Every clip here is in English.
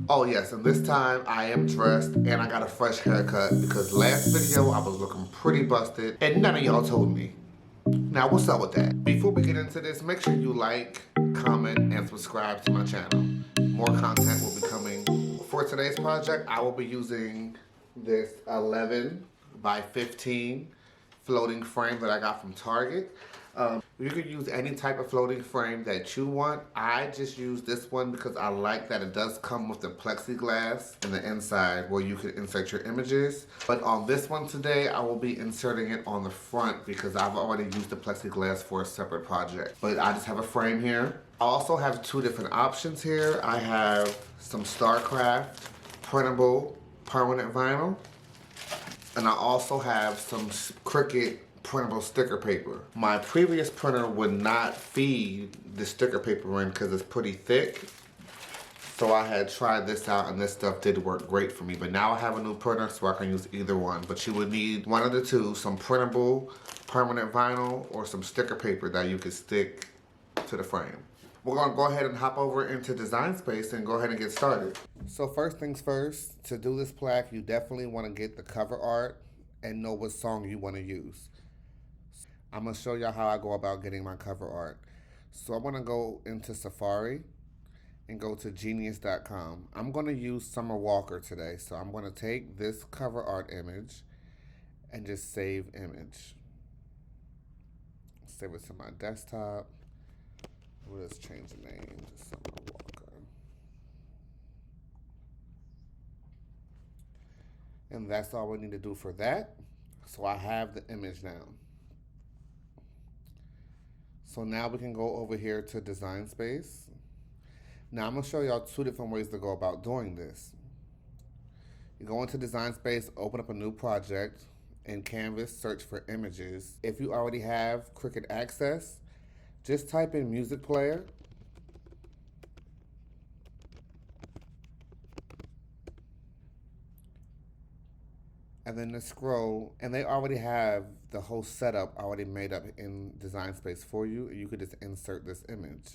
Oh yes, and this time I am dressed and I got a fresh haircut because last video I was looking pretty busted and none of y'all told me. Now what's up with that? Before we get into this, make sure you like, comment, and subscribe to my channel. More content will be coming. For today's project, I will be using this 11 by 15 floating frame that I got from Target. You could use any type of floating frame that you want. I just use this one because I like that it does come with the plexiglass in the inside where you can insert your images. But on this one today, I will be inserting it on the front because I've already used the plexiglass for a separate project. But I just have a frame here. I also have two different options here. I have some StarCraft printable permanent vinyl, and I also have some Cricut printable sticker paper. My previous printer would not feed the sticker paper in because it's pretty thick. So I had tried this out and this stuff did work great for me. But now I have a new printer so I can use either one. But you would need one of the two, some printable permanent vinyl or some sticker paper that you could stick to the frame. We're gonna go ahead and hop over into Design Space and go ahead and get started. So first things first, to do this plaque, you definitely wanna get the cover art and know what song you wanna use. I'm gonna show y'all how I go about getting my cover art. So I'm gonna go into Safari and go to genius.com. I'm gonna use Summer Walker today. So I'm gonna take this cover art image and just save image. Save it to my desktop. We'll just change the name to Summer Walker. And that's all we need to do for that. So I have the image now. So now we can go over here to Design Space. Now I'm gonna show y'all two different ways to go about doing this. You go into Design Space, open up a new project. In Canvas, search for images. If you already have Cricut Access, just type in music player. And then the scroll, and they already have the whole setup already made up in Design Space for you. You could just insert this image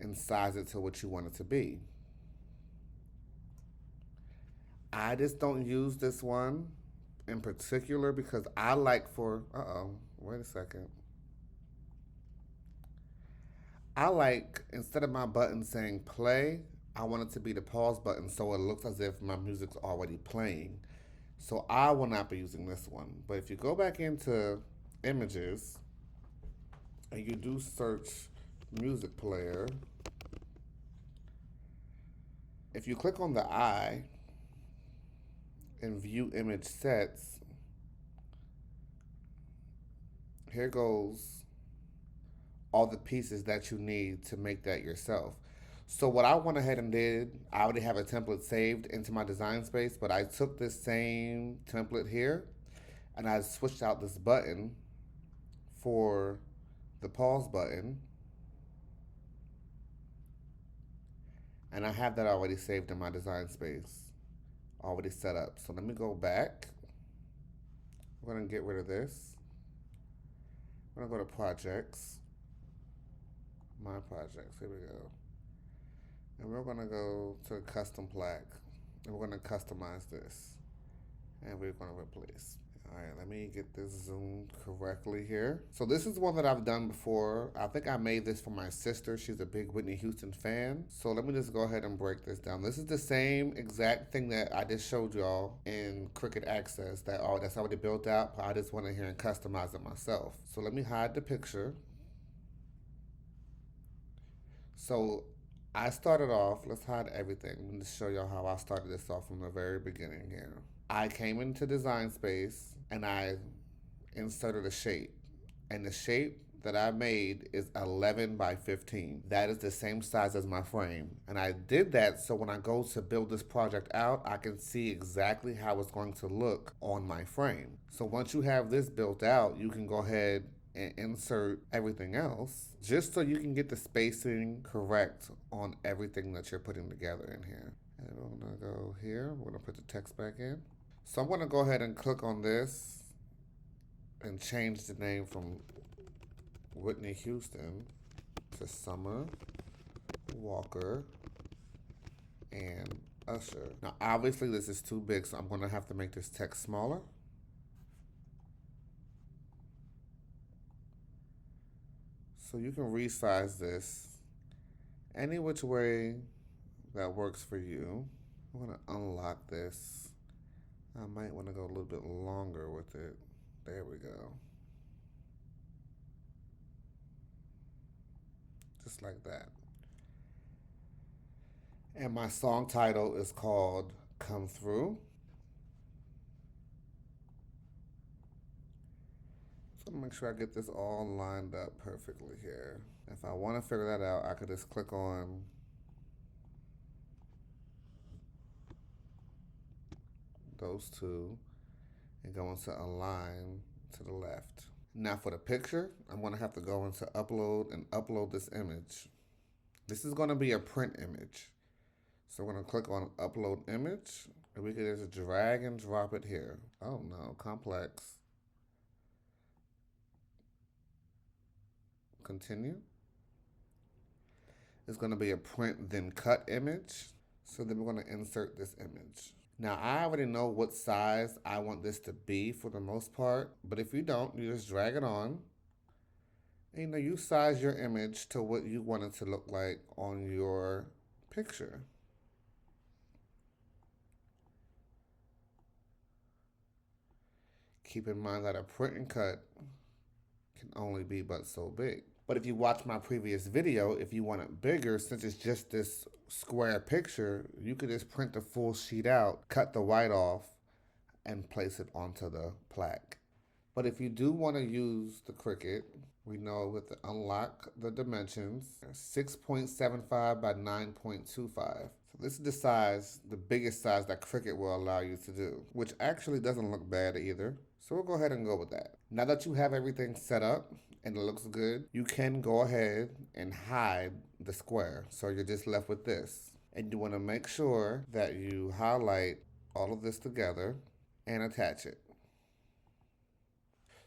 and size it to what you want it to be. I just don't use this one in particular because I like for, wait a second. I like, instead of my button saying play, I want it to be the pause button so it looks as if my music's already playing. So I will not be using this one. But if you go back into images and you do search music player, if you click on the eye and view image sets, here goes all the pieces that you need to make that yourself. So what I went ahead and did, I already have a template saved into my Design Space, but I took this same template here and I switched out this button for the pause button. And I have that already saved in my Design Space, already set up. So let me go back. We're gonna get rid of this. I'm gonna go to projects, my projects, here we go. And we're gonna go to custom plaque and we're gonna customize this and we're gonna replace. All right, let me get this zoomed correctly here. So this is one that I've done before. I think I made this for my sister. She's a big Whitney Houston fan. So let me just go ahead and break this down. This is the same exact thing that I just showed y'all in Cricut Access that's already built out, but I just went in here and customized it myself. So let me hide the picture. So I started off, let's hide everything. Let me just show y'all how I started this off from the very beginning here. I came into Design Space and I inserted a shape. And the shape that I made is 11 by 15. That is the same size as my frame. And I did that so when I go to build this project out, I can see exactly how it's going to look on my frame. So once you have this built out, you can go ahead and insert everything else just so you can get the spacing correct on everything that you're putting together in here. And we're gonna go here, we're gonna put the text back in. So I'm gonna go ahead and click on this and change the name from Whitney Houston to Summer Walker and Usher. Now, obviously this is too big, so I'm gonna have to make this text smaller. So you can resize this any which way that works for you. I'm gonna unlock this. I might wanna go a little bit longer with it. There we go. Just like that. And my song title is called Come Through. So make sure I get this all lined up perfectly here. If I want to figure that out, I could just click on those two and go into align to the left. Now for the picture, I'm going to have to go into upload and upload this image. This is going to be a print image. So we're going to click on upload image and we can just drag and drop it here. Oh no, complex. Continue. It's going to be a print then cut image. So then we're going to insert this image. Now I already know what size I want this to be for the most part, but if you don't, you just drag it on. And you size your image to what you want it to look like on your picture. Keep in mind that a print and cut can only be but so big. But if you watch my previous video, if you want it bigger, since it's just this square picture, you could just print the full sheet out, cut the white off, and place it onto the plaque. But if you do want to use the Cricut, we know with the unlock the dimensions, 6.75 by 9.25. So this is the size, the biggest size that Cricut will allow you to do, which actually doesn't look bad either. So we'll go ahead and go with that. Now that you have everything set up and it looks good, you can go ahead and hide the square. So you're just left with this. And you want to make sure that you highlight all of this together and attach it.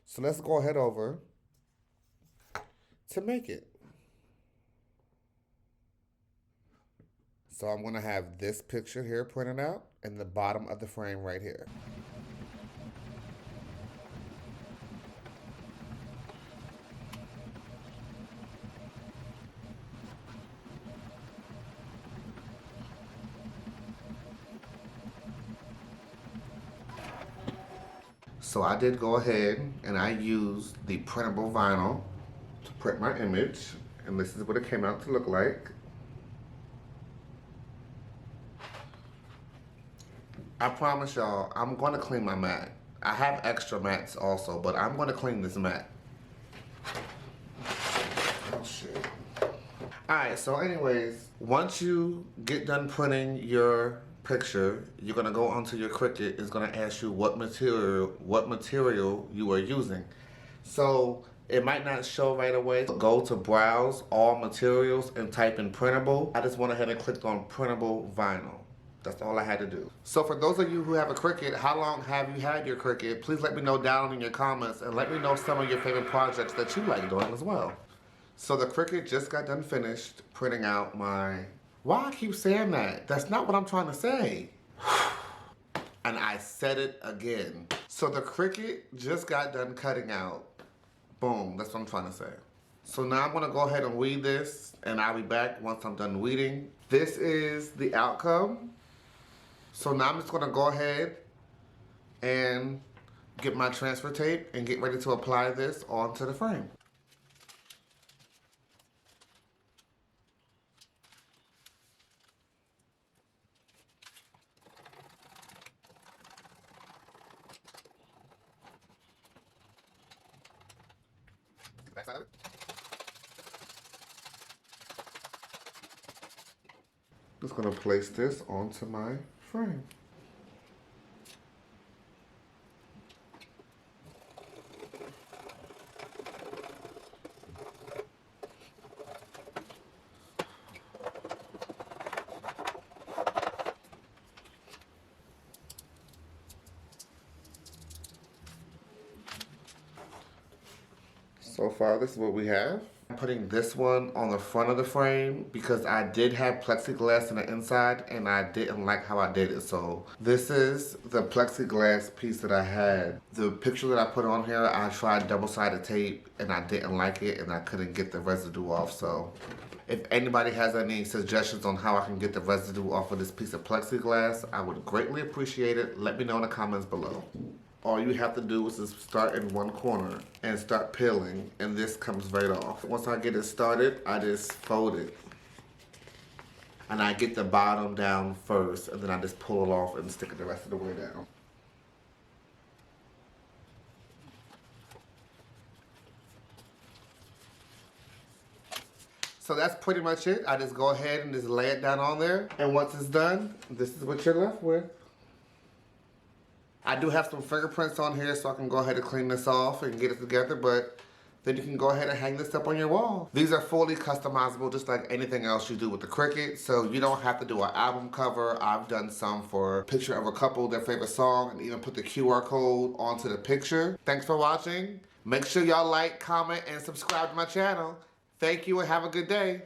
So let's go ahead over to make it. So I'm going to have this picture here printed out in the bottom of the frame right here. So I did go ahead and I used the printable vinyl to print my image, and this is what it came out to look like. I promise y'all, I'm going to clean my mat. I have extra mats also, but I'm going to clean this mat. Oh shit. Alright, so anyways, once you get done printing your picture, you're gonna go onto your Cricut. It's gonna ask you what material you are using. So it might not show right away. Go to browse all materials and type in printable. I just went ahead and clicked on printable vinyl. That's all I had to do. So for those of you who have a Cricut, how long have you had your Cricut? Please let me know down in your comments and let me know some of your favorite projects that you like doing as well. So the Cricut just got done finished printing out my... Why I keep saying that? That's not what I'm trying to say. And I said it again. So the Cricut just got done cutting out. Boom, that's what I'm trying to say. So now I'm gonna go ahead and weed this, and I'll be back once I'm done weeding. This is the outcome. So now I'm just gonna go ahead and get my transfer tape and get ready to apply this onto the frame. Backside of it. Just gonna place this onto my frame. So far, this is what we have. I'm putting this one on the front of the frame because I did have plexiglass on the inside and I didn't like how I did it. So this is the plexiglass piece that I had. The picture that I put on here, I tried double-sided tape and I didn't like it and I couldn't get the residue off. So if anybody has any suggestions on how I can get the residue off of this piece of plexiglass, I would greatly appreciate it. Let me know in the comments below. All you have to do is just start in one corner and start peeling, and this comes right off. Once I get it started, I just fold it. And I get the bottom down first, and then I just pull it off and stick it the rest of the way down. So that's pretty much it. I just go ahead and just lay it down on there. And once it's done, this is what you're left with. I do have some fingerprints on here, so I can go ahead and clean this off and get it together, but then you can go ahead and hang this up on your wall. These are fully customizable, just like anything else you do with the Cricut, so you don't have to do an album cover. I've done some for a picture of a couple, their favorite song, and even put the QR code onto the picture. Thanks for watching. Make sure y'all like, comment, and subscribe to my channel. Thank you and have a good day.